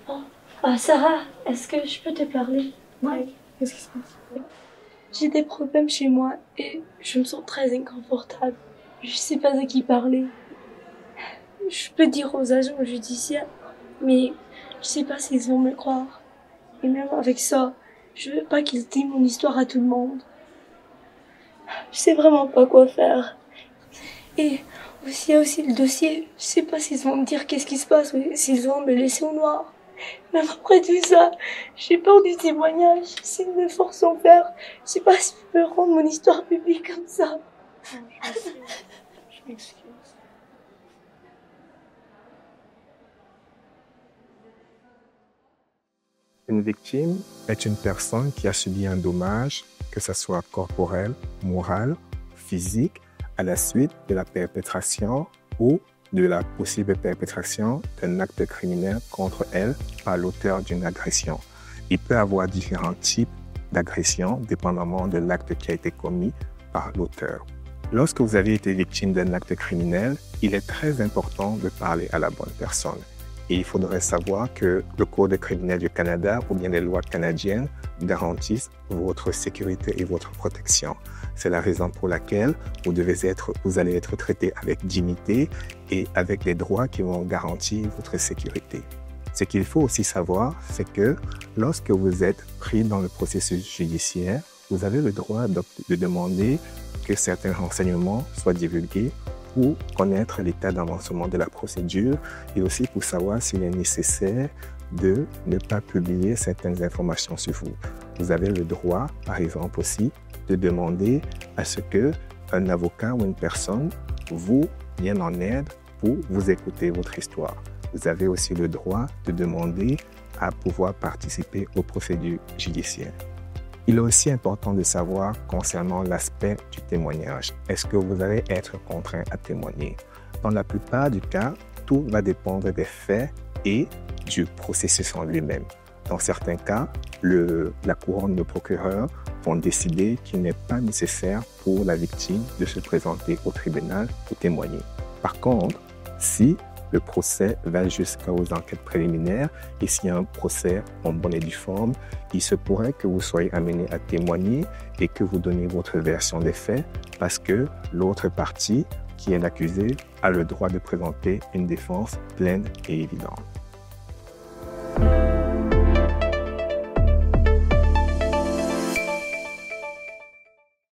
Oh. Ah, Sarah, est-ce que je peux te parler? Ouais, qu'est-ce qui se passe? J'ai des problèmes chez moi et je me sens très inconfortable. Je sais pas à qui parler. Je peux dire aux agents judiciaires, mais je sais pas s'ils vont me croire. Et même avec ça, je veux pas qu'ils disent mon histoire à tout le monde. Je sais vraiment pas quoi faire. Et aussi, il y a aussi le dossier. Je sais pas s'ils vont me dire qu'est-ce qui se passe ou s'ils vont me laisser au noir. Même après tout ça, j'ai peur du témoignage. S'ils me forcent à faire, je sais pas si je peux rendre mon histoire publique comme ça. Oh, je m'excuse. Une victime est une personne qui a subi un dommage, que ce soit corporel, moral, physique, à la suite de la perpétration ou de la possible perpétration d'un acte criminel contre elle par l'auteur d'une agression. Il peut y avoir différents types d'agressions dépendamment de l'acte qui a été commis par l'auteur. Lorsque vous avez été victime d'un acte criminel, il est très important de parler à la bonne personne. Et il faudrait savoir que le Code criminel du Canada ou bien les lois canadiennes garantissent votre sécurité et votre protection. C'est la raison pour laquelle vous allez être traité avec dignité et avec les droits qui vont garantir votre sécurité. Ce qu'il faut aussi savoir, c'est que lorsque vous êtes pris dans le processus judiciaire, vous avez le droit de demander que certains renseignements soient divulgués pour connaître l'état d'avancement de la procédure et aussi pour savoir s'il est nécessaire de ne pas publier certaines informations sur vous. Vous avez le droit, par exemple aussi, de demander à ce qu'un avocat ou une personne vous vienne en aide pour vous écouter votre histoire. Vous avez aussi le droit de demander à pouvoir participer aux procédures judiciaires. Il est aussi important de savoir concernant l'aspect du témoignage. Est-ce que vous allez être contraint à témoigner? Dans la plupart du cas, tout va dépendre des faits et du processus en lui-même. Dans certains cas, la couronne de procureur vont décider qu'il n'est pas nécessaire pour la victime de se présenter au tribunal pour témoigner. Par contre, si le procès va jusqu'aux enquêtes préliminaires et s'il y a un procès en bonne et due forme, il se pourrait que vous soyez amené à témoigner et que vous donniez votre version des faits parce que l'autre partie, qui est l'accusé, a le droit de présenter une défense pleine et évidente.